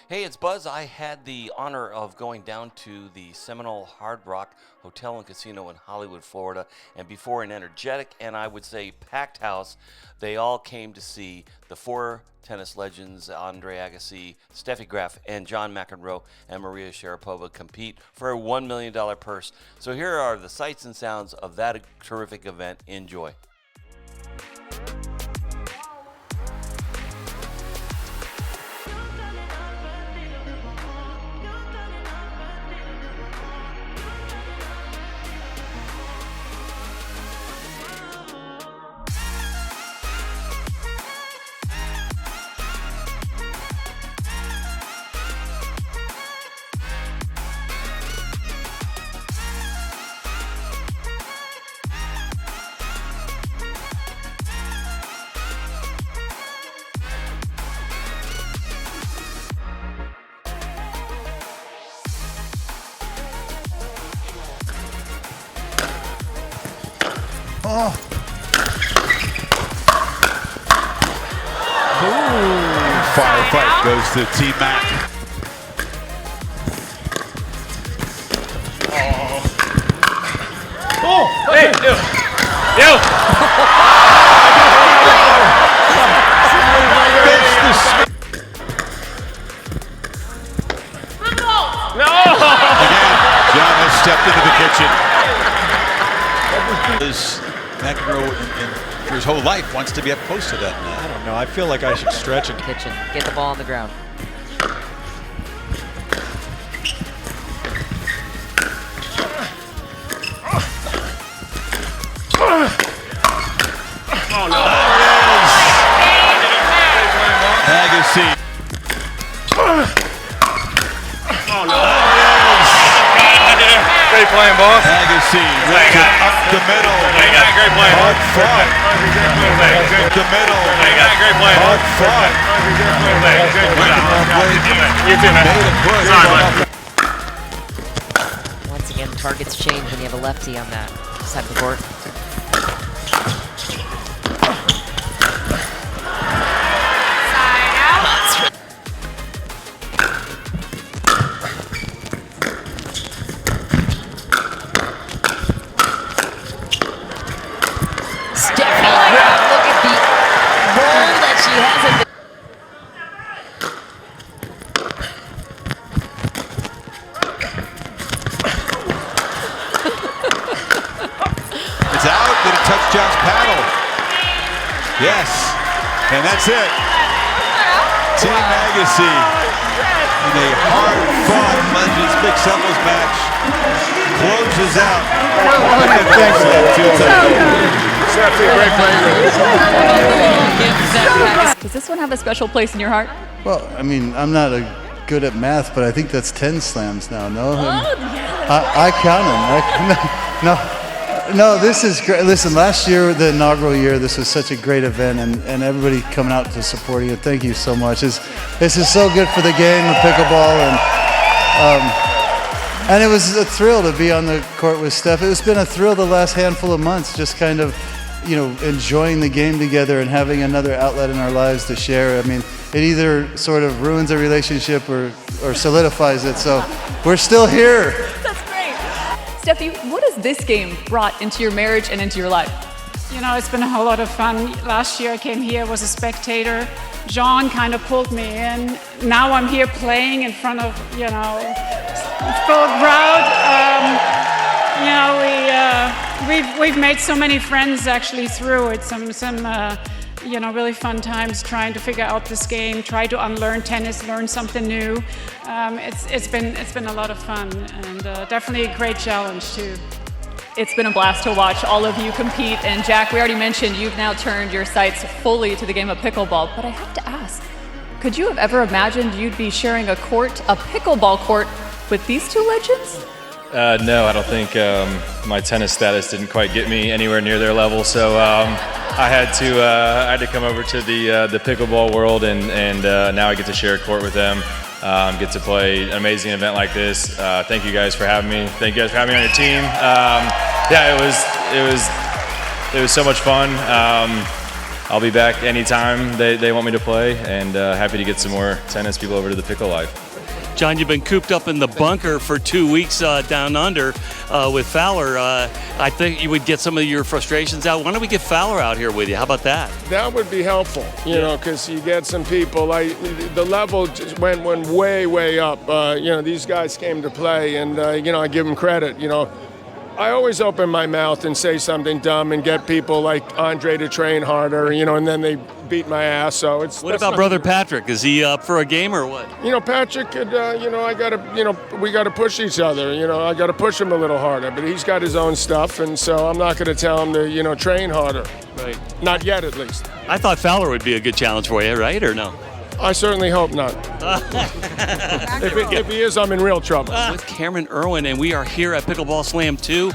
Hey, it's Buzz. I had the honor of going down to the Seminole Hard Rock Hotel and Casino in Hollywood, Florida, and before an energetic and I would say packed house, they all came to see the four tennis legends, Andre Agassi, Steffi Graf, and John McEnroe and Maria Sharapova compete for a $1 million purse. So here are the sights and sounds of that terrific event. Enjoy. Oh. Firefight goes to Team Mac. Oh, hey, yo. No. Again, John has stepped into the kitchen. McEnroe for his whole life wants to be up close to that now. I don't know. I feel like I should stretch and kitchen. Get the ball on the ground. Oh no! Agassi. Oh no! Great playing, boss. Agassi ripped it up the middle. Great playing. Hard fought. The middle. Great playing. Hard fought. You too, man. Sorry, Once again, targets change when you have a lefty on that side of the court. Steffi, look at the roll that she has in the It's out. Did it touch John's paddle? Yes. And that's it. Team Agassi in a hard-fought Legends mixed doubles match closes out. Does this one have a special place in your heart? Well, I mean, I'm not good at math, but I think that's 10 slams now, no? I count them. No, this is great. Listen, last year, the inaugural year, this was such a great event, and everybody coming out to supporting it. Thank you so much. This is so good for the game of pickleball, and it was a thrill to be on the court with Steph. It's been a thrill the last handful of months, just kind of, enjoying the game together and having another outlet in our lives to share. I mean, it either sort of ruins a relationship or solidifies it. So we're still here. That's great. Steffi, what has this game brought into your marriage and into your life? You know, it's been a whole lot of fun. Last year I came here, was a spectator. John kind of pulled me in. Now I'm here playing in front of, full crowd. We've made so many friends actually through it. Some really fun times trying to figure out this game, try to unlearn tennis, learn something new. It's been a lot of fun and definitely a great challenge too. It's been a blast to watch all of you compete. And Jack, we already mentioned you've now turned your sights fully to the game of pickleball. But I have to ask, could you have ever imagined you'd be sharing a pickleball court, with these two legends? No, I don't think my tennis status didn't quite get me anywhere near their level. So I had to come over to the pickleball world, and now I get to share a court with them. Get to play an amazing event like this. Thank you guys for having me. Thank you guys for having me on your team. Yeah, it was so much fun. I'll be back anytime they want me to play, and happy to get some more tennis people over to the Pickle Life. John, you've been cooped up in the bunker for 2 weeks down under with Fowler. I think you would get some of your frustrations out. Why don't we get Fowler out here with you? How about that? That would be helpful, you know, because you get some people. The level just went way, way up. These guys came to play, and, I give them credit, I always open my mouth and say something dumb and get people like Andre to train harder, and then they beat my ass. So it's. What about brother Patrick? Is he up for a game or what? Patrick could. We got to push each other. I got to push him a little harder. But he's got his own stuff, and so I'm not going to tell him to, train harder. Right. Not yet, at least. I thought Fowler would be a good challenge for you, right, or no? I certainly hope not. If he is, I'm in real trouble. With Camryn Irwin, and we are here at Pickleball Slam 2.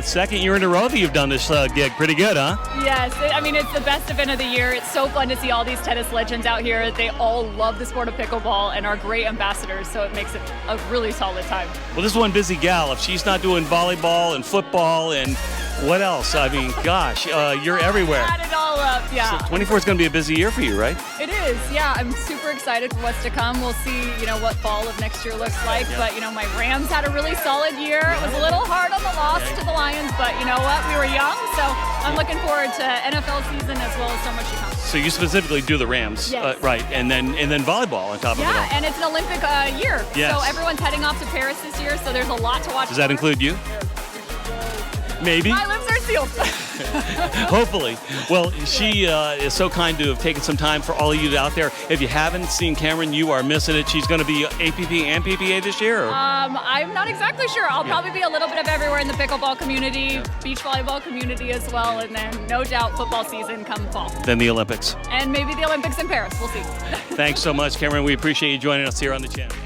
Second year in a row that you've done this gig. Pretty good, huh? Yes, it's the best event of the year. It's so fun to see all these tennis legends out here. They all love the sport of pickleball and are great ambassadors, so it makes it a really solid time. Well, this is one busy gal. If she's not doing volleyball and football and what else? Gosh, you're everywhere. Add it all up, yeah. So 24 is going to be a busy year for you, right? It is, yeah. I'm super excited for what's to come. We'll see, what fall of next year looks like. Yeah. But, my Rams had a really solid year. It was a little hard on the loss to the Lions, but you know what? We were young, so I'm looking forward to NFL season as well as so much to come. So you specifically do the Rams, yes. Right? And then volleyball on top of it all. Yeah, and it's an Olympic year. Yes. So everyone's heading off to Paris this year, so there's a lot to watch. Does that include you? Maybe. My lips are sealed. Hopefully. Well, she is so kind to have taken some time for all of you out there. If you haven't seen Camryn, you are missing it. She's going to be APP and PPA this year? Or? I'm not exactly sure. I'll probably be a little bit of everywhere in the pickleball community, beach volleyball community as well, and then no doubt football season come fall. Then the Olympics. And maybe the Olympics in Paris. We'll see. Thanks so much, Camryn. We appreciate you joining us here on the channel.